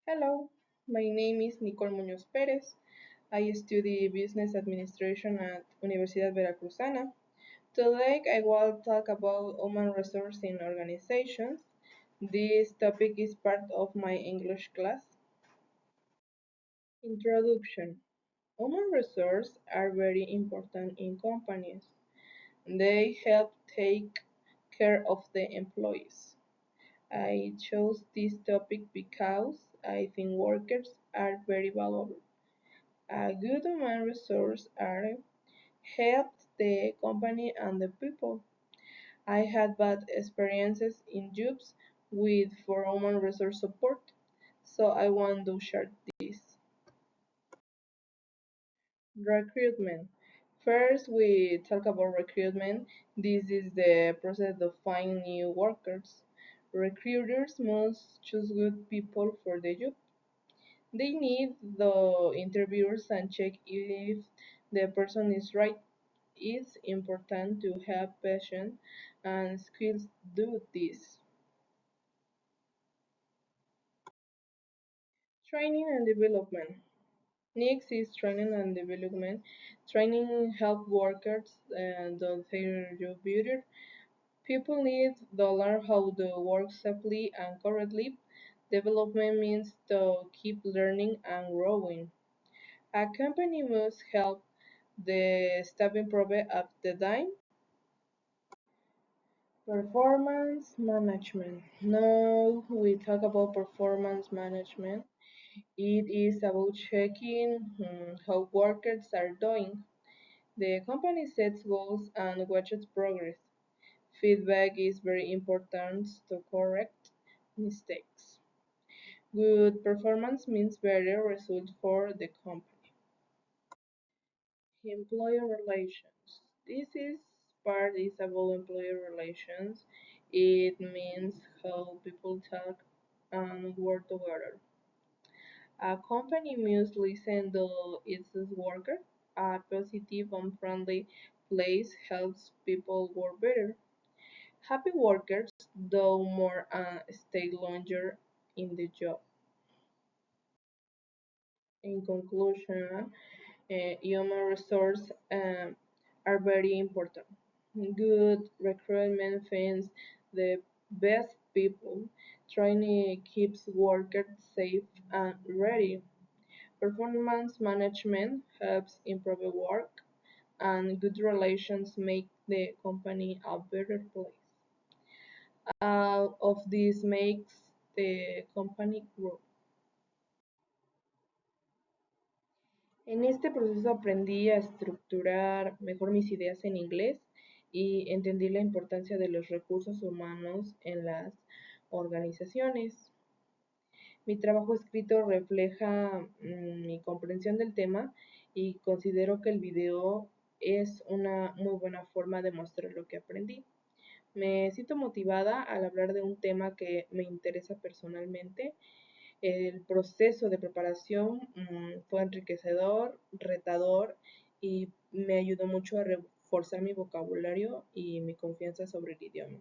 Hello, my name is Nicole Muñoz Perez. I study business administration at Universidad Veracruzana. Today I will talk about human resources in organizations. This topic is part of my English class. Introduction. Human resources are very important in companies. They help take care of the employees. I chose this topic because I think workers are very valuable. A good human resource are helps the company and the people. I had bad experiences in jobs with for human resource support, so I want to share this. Recruitment. First, we talk about recruitment. This is the process of finding new workers. Recruiters must choose good people for the job. They need the interviewers and check if the person is right. It's important to have passion and skills to do this. Training and development. Next is training and development. Training help workers and do their job better. People need to learn how to work safely and correctly. Development means to keep learning and growing. A company must help the staff improve at the time. Performance management. Now we talk about performance management. It is about checking how workers are doing. The company sets goals and watches progress. Feedback is very important to correct mistakes. Good performance means better results for the company. Employer relations. This is part is about employer relations. It means how people talk and work together. A company must listen to its workers. A positive and friendly place helps people work better. Happy workers do more and stay longer in the job. In conclusion, human resources are very important. Good recruitment finds the best people. Training keeps workers safe and ready. Performance management helps improve work, and good relations make the company a better place. All of this makes the company grow. En este proceso aprendí a estructurar mejor mis ideas en inglés y entendí la importancia de los recursos humanos en las organizaciones. Mi trabajo escrito refleja mi comprensión del tema y considero que el video es una muy buena forma de mostrar lo que aprendí. Me siento motivada al hablar de un tema que me interesa personalmente. El proceso de preparación fue enriquecedor, retador y me ayudó mucho a reforzar mi vocabulario y mi confianza sobre el idioma.